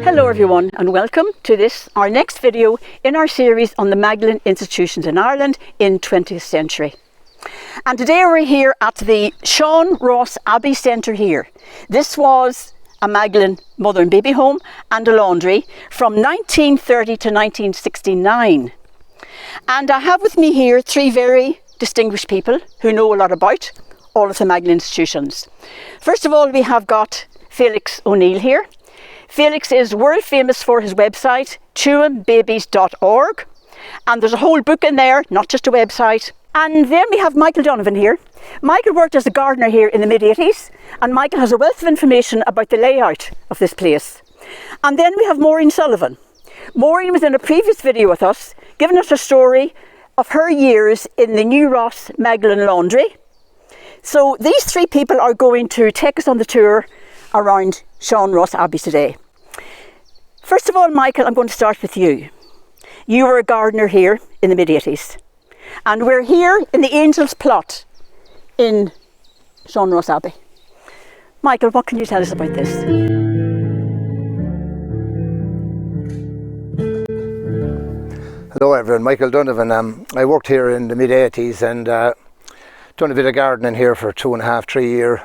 Hello everyone and welcome to this, our next video in our series on the Magdalene institutions in Ireland in 20th century. And today we're here at the Sean Ross Abbey Centre here. This was a Magdalene mother and baby home and a laundry from 1930 to 1969. And I have with me here three very distinguished people who know a lot about all of the Magdalene institutions. First of all, we have got Felix O'Neill here. Felix is world famous for his website, chewingbabies.org, and there's a whole book in there, not just a website. And then we have Michael Donovan here. Michael worked as a gardener here in the mid-80s, and Michael has a wealth of information about the layout of this place. And then we have Maureen Sullivan. Maureen was in a previous video with us, giving us a story of her years in the New Ross Magdalene Laundry. So these three people are going to take us on the tour around Sean Ross Abbey today. First of all, Michael, I'm going to start with you. You were a gardener here in the mid-80s, and we're here in the Angel's Plot in Sean Ross Abbey. Michael, what can you tell us about this? Hello everyone, Michael Donovan. I worked here in the mid-80s and done a bit of gardening here for 2.5, 3 years.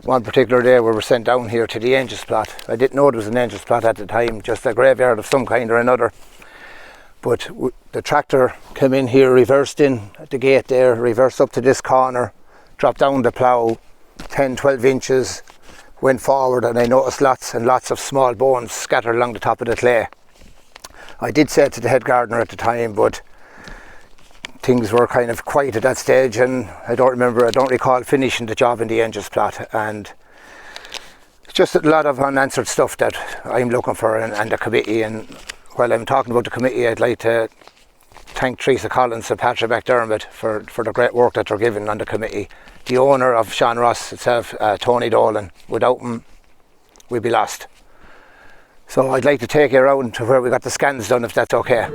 One particular day we were sent down here to the Angel's Plot. I didn't know it was an Angel's Plot at the time, just a graveyard of some kind or another. But the tractor came in here, reversed in at the gate there, reversed up to this corner, dropped down the plough 10, 12 inches, went forward, and I noticed lots and lots of small bones scattered along the top of the clay. I did say it to the head gardener at the time, but things were kind of quiet at that stage, and I don't recall finishing the job in the Angel's Plot, and it's just a lot of unanswered stuff that I'm looking for and the committee. And while I'm talking about the committee, I'd like to thank Teresa Collins and Patrick McDermott for the great work that they're giving on the committee. The owner of Sean Ross itself, Tony Dolan. Without him, we'd be lost. So I'd like to take you around to where we got the scans done, if that's okay.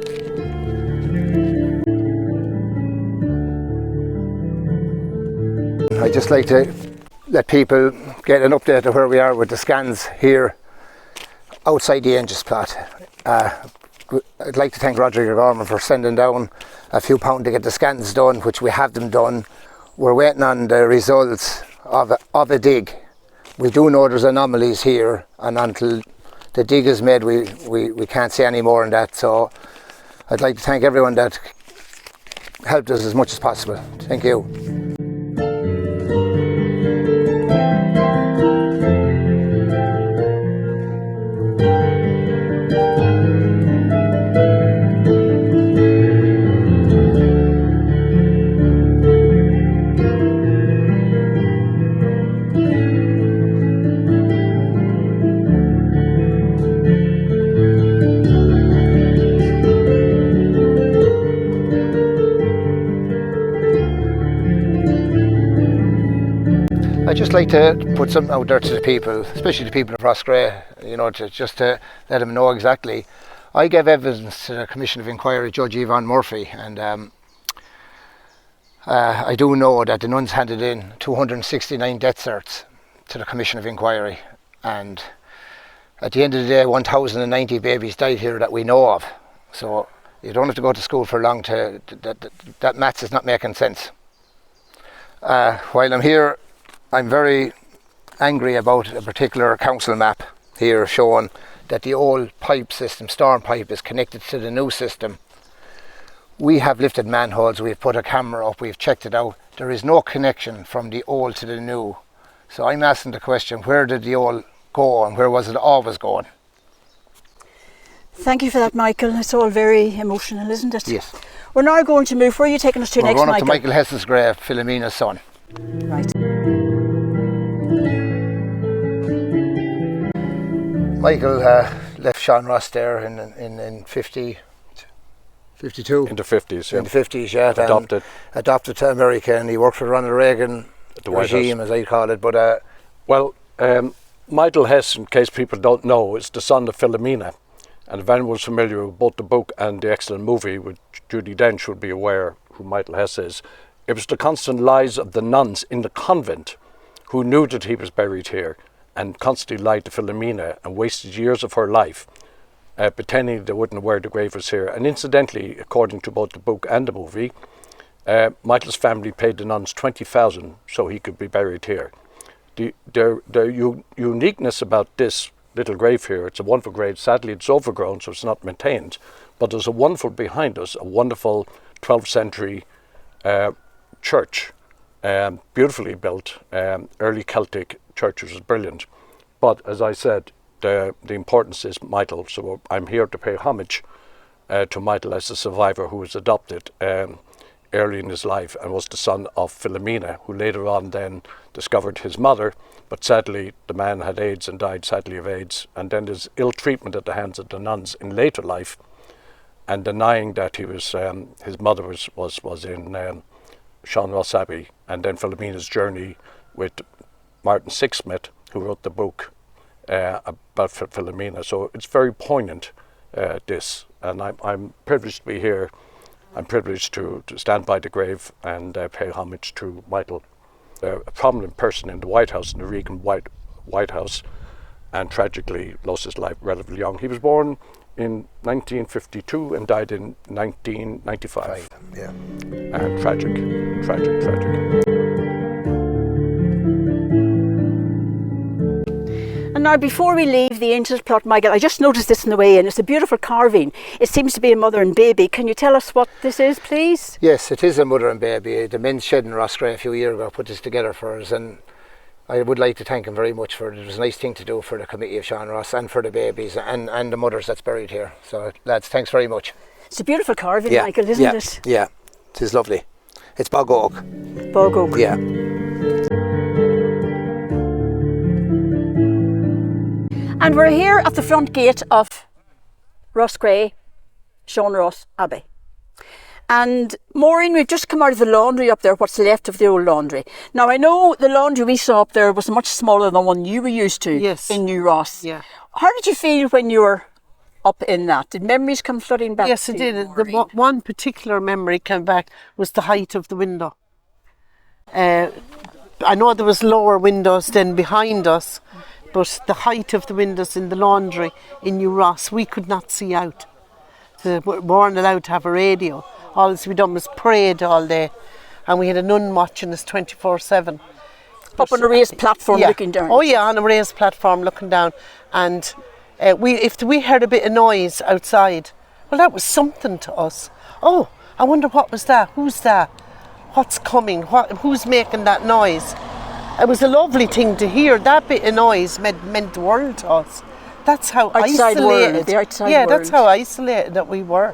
I'd just like to let people get an update of where we are with the scans here outside the Angel's Plot. I'd like to thank Roger Gorman for sending down a few pounds to get the scans done, which we have them done. We're waiting on the results of a dig. We do know there's anomalies here, and until the dig is made, we can't say any more on that. So I'd like to thank everyone that helped us as much as possible. Thank you. I'd just like to put something out there to the people, especially the people of Roscrea, to let them know exactly. I gave evidence to the Commission of Inquiry, Judge Yvonne Murphy, and I do know that the nuns handed in 269 death certs to the Commission of Inquiry, and at the end of the day 1,090 babies died here that we know of. So you don't have to go to school for long that maths is not making sense. While I'm here, I'm very angry about a particular council map here showing that the old pipe system, storm pipe, is connected to the new system. We have lifted manholes, we've put a camera up, we've checked it out. There is no connection from the old to the new. So I'm asking the question, where did the old go and where was it always going? Thank you for that, Michael. It's all very emotional, isn't it? Yes. We're now going to move. Where are you taking us to next, Michael? We're going up to Michael Hess's grave, Philomena's son. Right. Michael left Sean Ross there in 52? In the 50s, yeah. In the 50s, yeah. Adopted to America, and he worked for Ronald Reagan regime, as I call it. But Michael Hess, in case people don't know, is the son of Philomena. And if anyone's familiar with both the book and the excellent movie, which Judi Dench would be aware who Michael Hess is It was the constant lies of the nuns in the convent who knew that he was buried here and constantly lied to Philomena and wasted years of her life pretending they wouldn't know where the grave was here. And incidentally, according to both the book and the movie, Michael's family paid the nuns 20,000 so he could be buried here. The uniqueness about this little grave here, it's a wonderful grave. Sadly, it's overgrown, so it's not maintained. But there's a wonderful behind us, a wonderful 12th century church, beautifully built, early Celtic church, which was brilliant. But as I said, the importance is Michael, so I'm here to pay homage to Michael as a survivor who was adopted early in his life and was the son of Philomena, who later on then discovered his mother, but sadly the man had AIDS and died sadly of AIDS, and then his ill treatment at the hands of the nuns in later life, and denying that he was his mother was in Sean Ross Abbey, and then Philomena's journey with Martin Sixsmith, who wrote the book about Philomena. So it's very poignant, this, and I'm privileged to be here. I'm privileged to stand by the grave and pay homage to Michael, a prominent person in the White House, in the Reagan White House, and tragically lost his life relatively young. He was born in 1952 and died in 1995. Yeah. And tragic. And now, before we leave the Angels Plot, Michael, I just noticed this on the way in. It's a beautiful carving. It seems to be a mother and baby. Can you tell us what this is, please? Yes, it is a mother and baby. The men's shed in Roscrea a few years ago put this together for us, and I would like to thank him very much for it. It was a nice thing to do for the committee of Sean Ross and for the babies and the mothers that's buried here. So, lads, thanks very much. It's a beautiful carving, Michael, isn't it? Yeah, it is lovely. It's bog oak. Bog oak. Yeah. And we're here at the front gate of Roscrea, Sean Ross Abbey. And Maureen, we've just come out of the laundry up there, what's left of the old laundry. Now, I know the laundry we saw up there was much smaller than the one you were used to in New Ross. Yeah. How did you feel when you were up in that? Did memories come flooding back? Yes, it did. The one particular memory came back was the height of the window. I know there was lower windows than behind us, but the height of the windows in the laundry in New Ross, we could not see out. So we weren't allowed to have a radio. All we done was prayed all day, and we had a nun watching us 24/7. Up on a raised platform looking down. Oh yeah, on a raised platform looking down. And if we heard a bit of noise outside, well, that was something to us. Oh, I wonder what was that? Who's that? What's coming? Who's making that noise? It was a lovely thing to hear. That bit of noise meant the world to us. That's how isolated. The outside yeah, world. that's how isolated that we were.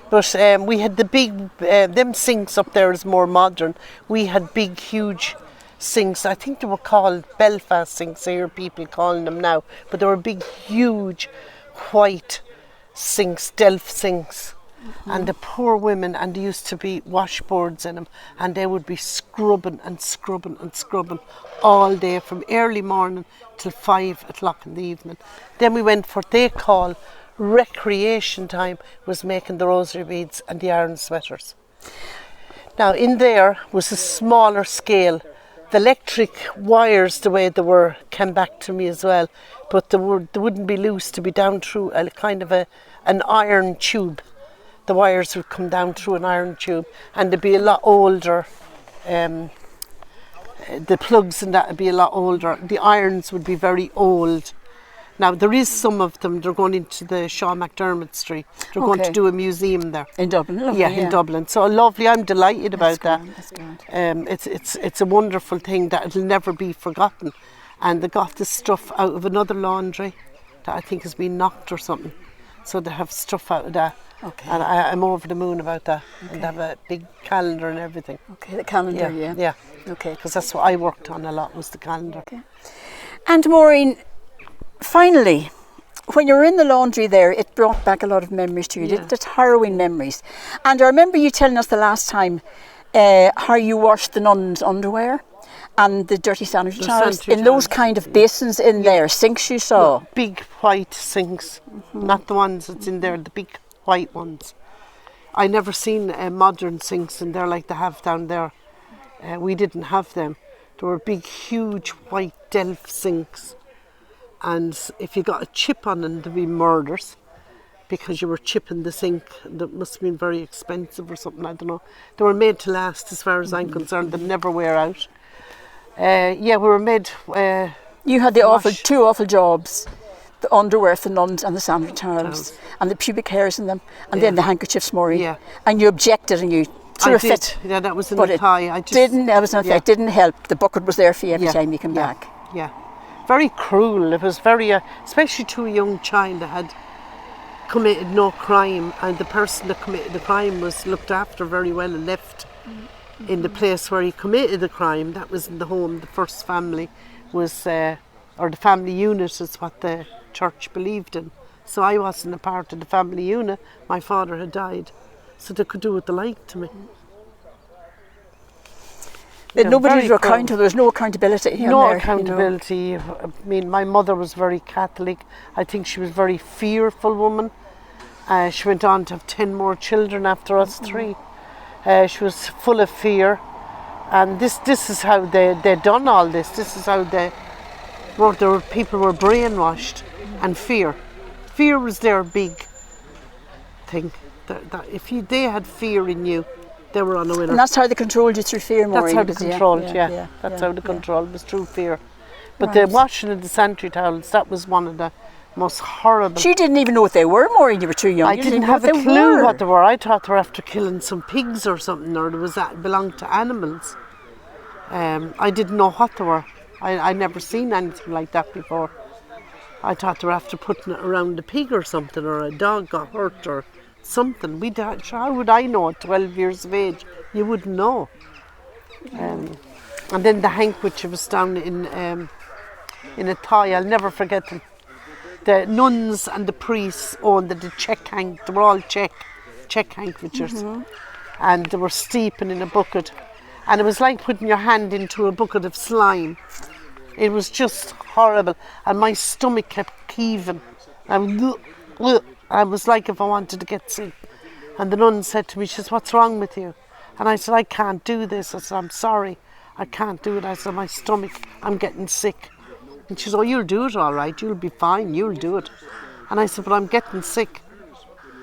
But we had the big, them sinks up there is more modern. We had big, huge sinks. I think they were called Belfast sinks. I hear people calling them now. But they were big, huge, white sinks, Delft sinks. Mm-hmm. And the poor women, and there used to be washboards in them, and they would be scrubbing and scrubbing and scrubbing all day from early morning till 5 o'clock in the evening. Then we went for what they call recreation time, was making the rosary beads and the iron sweaters. Now in there was a smaller scale. The electric wires, the way they were, came back to me as well, but they wouldn't be loose, to be down through a kind of an iron tube. The wires would come down through an iron tube, and they'd be a lot older. The plugs and that would be a lot older. The irons would be very old. Now there is some of them. They're going into the Shaw McDermott Street. They're going to do a museum there in Dublin. Lovely, yeah, in Dublin. So lovely. I'm delighted about that. That's grand. It's a wonderful thing that it'll never be forgotten. And they got the stuff out of another laundry that I think has been knocked or something. So they have stuff out of that. Okay. And I'm over the moon about that. Okay. And they have a big calendar and everything. Okay, the calendar, yeah. Yeah. Okay. Because that's what I worked on a lot, was the calendar. Okay. And Maureen, finally, when you were in the laundry there, it brought back a lot of memories to you. Yeah. That's harrowing memories. And I remember you telling us the last time how you washed the nuns' underwear and the dirty sanitary towels in those kind of basins in there, sinks you saw. Yeah, big white sinks, not the ones that's in there, the big white ones. I never seen modern sinks in there like they have down there. We didn't have them. There were big, huge white delf sinks. And if you got a chip on them, there'd be murders because you were chipping the sink. That must have been very expensive or something, I don't know. They were made to last as far as I'm concerned. They never wear out. We were made... you had the two awful jobs. The underwear for the nuns and the sanitary towels and the pubic hairs in them and then the handkerchiefs, Maureen. Yeah. And you objected and you threw a fit. Yeah, that was in but the tie. It didn't help. The bucket was there for you every time you came back. Yeah. Very cruel. It was very, especially to a young child that had committed no crime, and the person that committed the crime was looked after very well and left in the place where he committed the crime. That was in the home. The first family was, or the family unit is what the church believed in. So I wasn't a part of the family unit. My father had died, so they could do what they liked to me. Nobody was accountable. There was no accountability. No accountability. You know. I mean, my mother was very Catholic. I think she was a very fearful woman. She went on to have 10 more children after us 3. She was full of fear, and this is how they done all this. This is how people were brainwashed, and fear was their big thing. That if they had fear in you, they were on a winner. And that's how they controlled you through fear, Maureen. That's how they controlled, That's how they controlled, was through fear. But the washing of the sanitary towels, that was one of the most horrible. She didn't even know what they were, Maureen. You were too young. I didn't have a clue what they were. I thought they were after killing some pigs or something, or that belonged to animals. I didn't know what they were. I never seen anything like that before. I thought they were after putting it around a pig or something, or a dog got hurt or something. How would I know at 12 years of age? You wouldn't know. And then the handkerchief was down in a tie. I'll never forget them. The nuns and the priests owned the check hank. They were all check handkerchiefs, and they were steeping in a bucket, and it was like putting your hand into a bucket of slime. It was just horrible, and my stomach kept heaving. I was like if I wanted to get sick. And the nun said to me, she says, "What's wrong with you?" And I said, "I can't do this." I said, "I'm sorry, I can't do it." I said, "My stomach, I'm getting sick." And she said, "Oh, you'll do it all right, you'll be fine, you'll do it." And I said, "But I'm getting sick."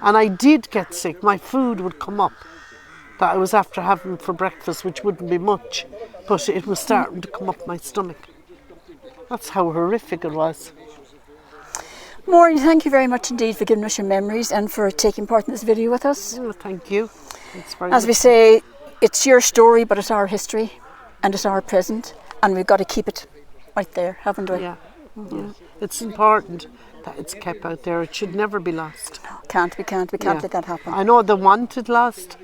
And I did get sick. My food would come up that I was after having for breakfast, which wouldn't be much, but it was starting to come up my stomach. That's how horrific it was. Maureen, thank you very much indeed for giving us your memories and for taking part in this video with us. Oh, thank you. As we say, it's your story, but it's our history and it's our present, and we've got to keep it right there, haven't we? Yeah. It's important that it's kept out there. It should never be lost. We can't let that happen. I know they want it lost,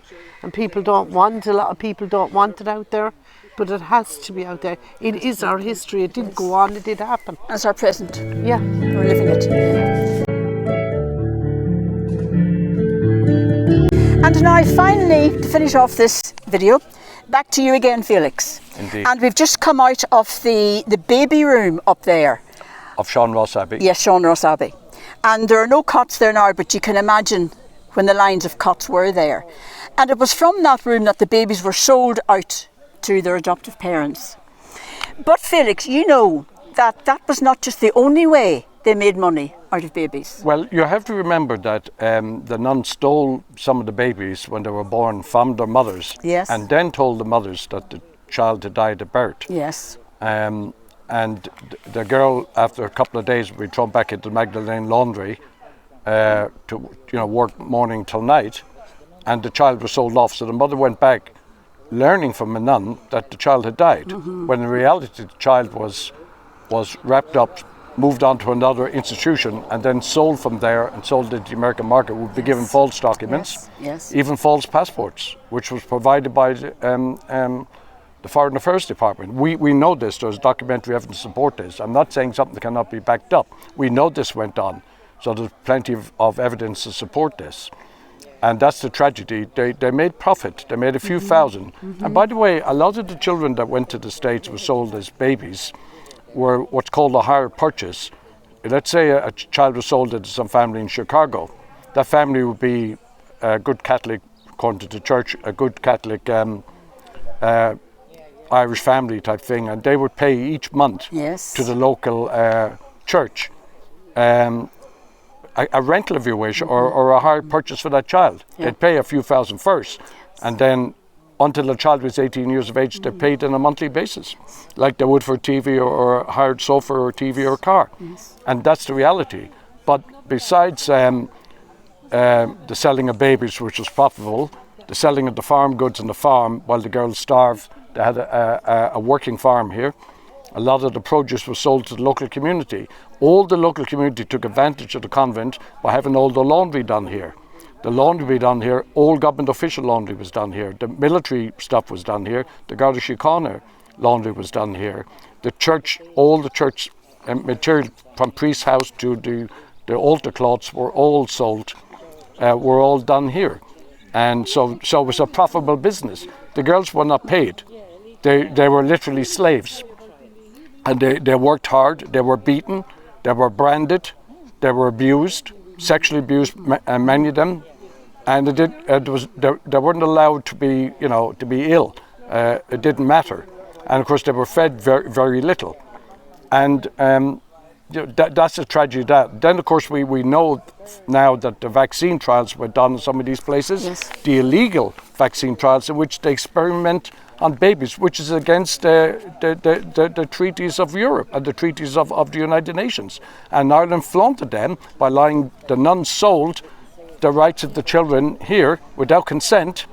and a lot of people don't want it out there, but it has to be out there. It is our history. It did go on. It did happen. It's our present. Yeah. We're living it. And now, finally, to finish off this video, back to you again, Felix. Indeed. And we've just come out of the baby room up there. Of Sean Ross Abbey. Yes, Sean Ross Abbey. And there are no cots there now, but you can imagine when the lines of cots were there. And it was from that room that the babies were sold out to their adoptive parents. But Felix, you know that was not just the only way they made money out of babies. Well, you have to remember that the nuns stole some of the babies when they were born from their mothers. Yes. And then told the mothers that the child had died at birth. Yes. And the girl, after a couple of days, would be thrown back into Magdalene laundry to work morning till night, and the child was sold off. So the mother went back, learning from a nun that the child had died, when in reality the child was wrapped up, moved on to another institution, and then sold from there and sold into the American market. Would be given false documents, even false passports, which was provided by the Foreign Affairs Department. We know this. There's documentary evidence to support this. I'm not saying something that cannot be backed up. We know this went on, so there's plenty of evidence to support this. And that's the tragedy. They made profit. They made a few thousand. And by the way, a lot of the children that went to the States were sold as babies were what's called a hire purchase. Let's say a child was sold into some family in Chicago. That family would be a good Catholic, according to the church, a good Catholic Irish family type thing, and they would pay each month Yes. to the local church a rental, if you wish, or a hire purchase for that child. Yeah. They'd pay a few thousand first, and then until the child was 18 years of age, they paid on a monthly basis, like they would for TV or a hired sofa or TV or a car. Yes. And that's the reality. But besides the selling of babies, which was profitable, the selling of the farm goods on the farm while the girls starved, they had a working farm here. A lot of the produce was sold to the local community. All the local community took advantage of the convent by having all the laundry done here. The laundry done here, all government official laundry was done here. The military stuff was done here. The Garda Síochána laundry was done here. The church, all the church material from priest's house to the altar cloths were all sold, were all done here. And so it was a profitable business. The girls were not paid. They were literally slaves. And they worked hard, they were beaten, they were branded, they were abused, sexually abused, many of them. And they weren't allowed to be, to be ill. It didn't matter. And of course they were fed very, very little. And that's the tragedy. Then of course we know now that the vaccine trials were done in some of these places. Yes. The illegal vaccine trials in which they experiment on babies, which is against the treaties of Europe and the treaties of the United Nations. And Ireland flaunted them by allowing the nuns sold the rights of the children here without consent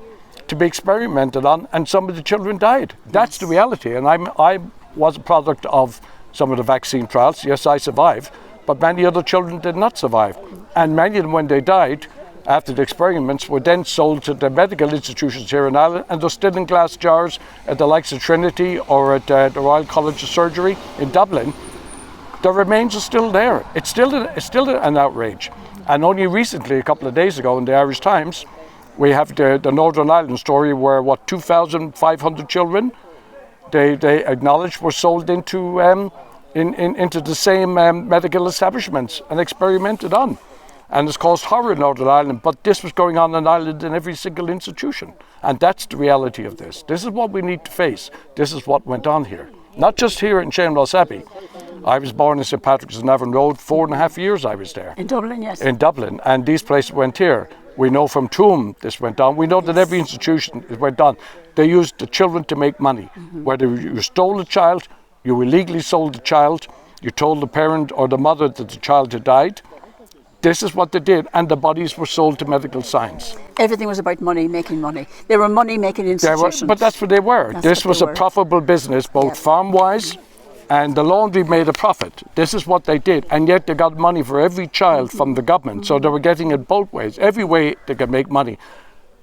to be experimented on, and some of the children died. That's the reality. And I was a product of some of the vaccine trials. Yes, I survived, but many other children did not survive. And many of them, when they died, after the experiments, were then sold to the medical institutions here in Ireland, and they're still in glass jars at the likes of Trinity or at the Royal College of Surgery in Dublin. The remains are still there. It's still an outrage. And only recently, a couple of days ago in the Irish Times, we have the Northern Ireland story where 2,500 children they acknowledged were sold into the same medical establishments and experimented on. And it's caused horror in Northern Ireland, but this was going on in Ireland in every single institution. And that's the reality of this. This is what we need to face. This is what went on here. Not just here in Shaneloss Abbey. I was born in St. Patrick's in Navan Road, 4.5 years I was there. In Dublin, yes. In Dublin, and these places went here. We know from Tuam this went on. We know that every institution it went on. They used the children to make money. Mm-hmm. Whether you stole a child, you illegally sold the child, you told the parent or the mother that the child had died. This is what they did, and the bodies were sold to medical science. Everything was about money, making money. They were money-making institutions. But that's what they were. This was a profitable business, both farm-wise, and the laundry made a profit. This is what they did, and yet they got money for every child from the government, so they were getting it both ways. Every way they could make money.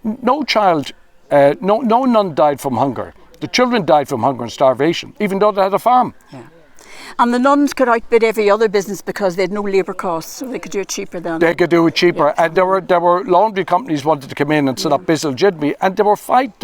No child, no nun died from hunger. The children died from hunger and starvation, even though they had a farm. Yeah. And the nuns could outbid every other business because they had no labour costs, so they could do it cheaper than... They could do it cheaper. Yeah. And there were laundry companies wanted to come in and set up business legitimately, and there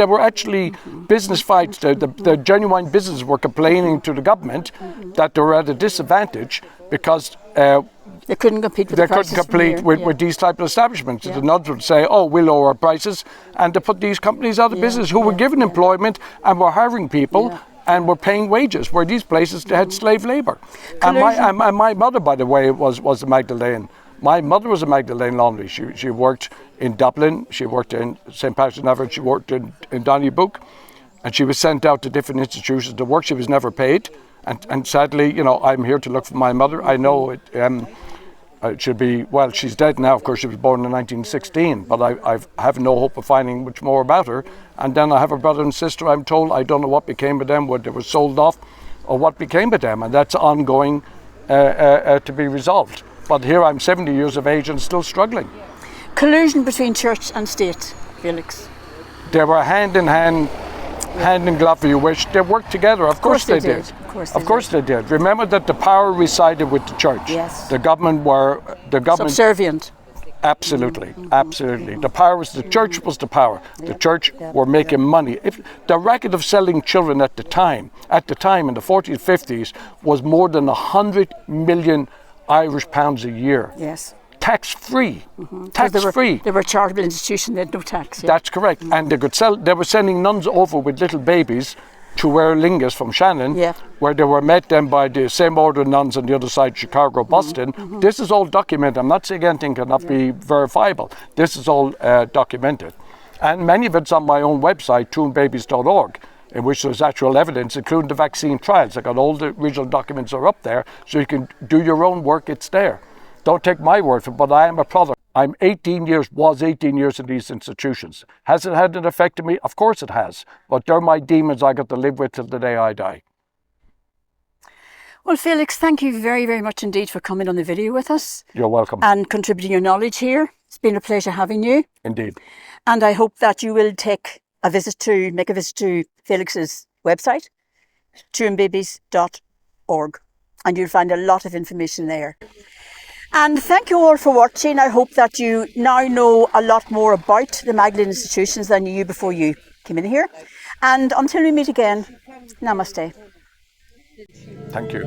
were actually business fights. The genuine businesses were complaining to the government that they were at a disadvantage because... they couldn't compete with the prices. They couldn't compete with these type of establishments. Yeah. The nuns would say, oh, we'll lower our prices, and to put these companies out of business who were given employment and were hiring people. Yeah. And were paying wages, where these places they had slave labour. And my mother, by the way, was a Magdalene. My mother was a Magdalene laundry. She worked in Dublin, she worked in St. Patrick's Navan, she worked in Donnybrook, and she was sent out to different institutions to work. She was never paid. And sadly, I'm here to look for my mother. I know it should be, well, she's dead now. Of course, she was born in 1916, but I have no hope of finding much more about her. And then I have a brother and sister, I'm told. I don't know what became of them, whether they were sold off or what became of them. And that's ongoing to be resolved. But here I'm 70 years of age and still struggling. Collusion between church and state, Felix? They were hand in hand, hand in glove, if you wish. They worked together. Of course they did. Of course they did. Remember that the power resided with the church. Yes. The government subservient. Absolutely, absolutely. The power was the church was the power. The church were making money. If the record of selling children at the time in the 40s, 50s, was more than 100 million Irish pounds a year. Yes. Tax-free. Tax-free. They were a charitable institution, they had no tax. Yeah. That's correct. And they could sell. They were sending nuns over with little babies to Aer Lingus from Shannon, Yeah. where they were met then by the same order of nuns on the other side, Chicago, Boston. This is all documented. I'm not saying anything cannot be verifiable. This is all documented. And many of it's on my own website, tombbabies.org, in which there's actual evidence, including the vaccine trials. I got all the original documents are up there, so you can do your own work, it's there. Don't take my word for it, but I am a product. I'm 18 years in these institutions. Has it had an effect on me? Of course it has. But they're my demons I got to live with till the day I die. Well, Felix, thank you very, very much indeed for coming on the video with us. You're welcome. And contributing your knowledge here. It's been a pleasure having you. Indeed. And I hope that you will make a visit to Felix's website, tombbabies.org, and you'll find a lot of information there. And thank you all for watching. I hope that you now know a lot more about the Magdalene institutions than you knew before you came in here. And until we meet again, namaste. Thank you.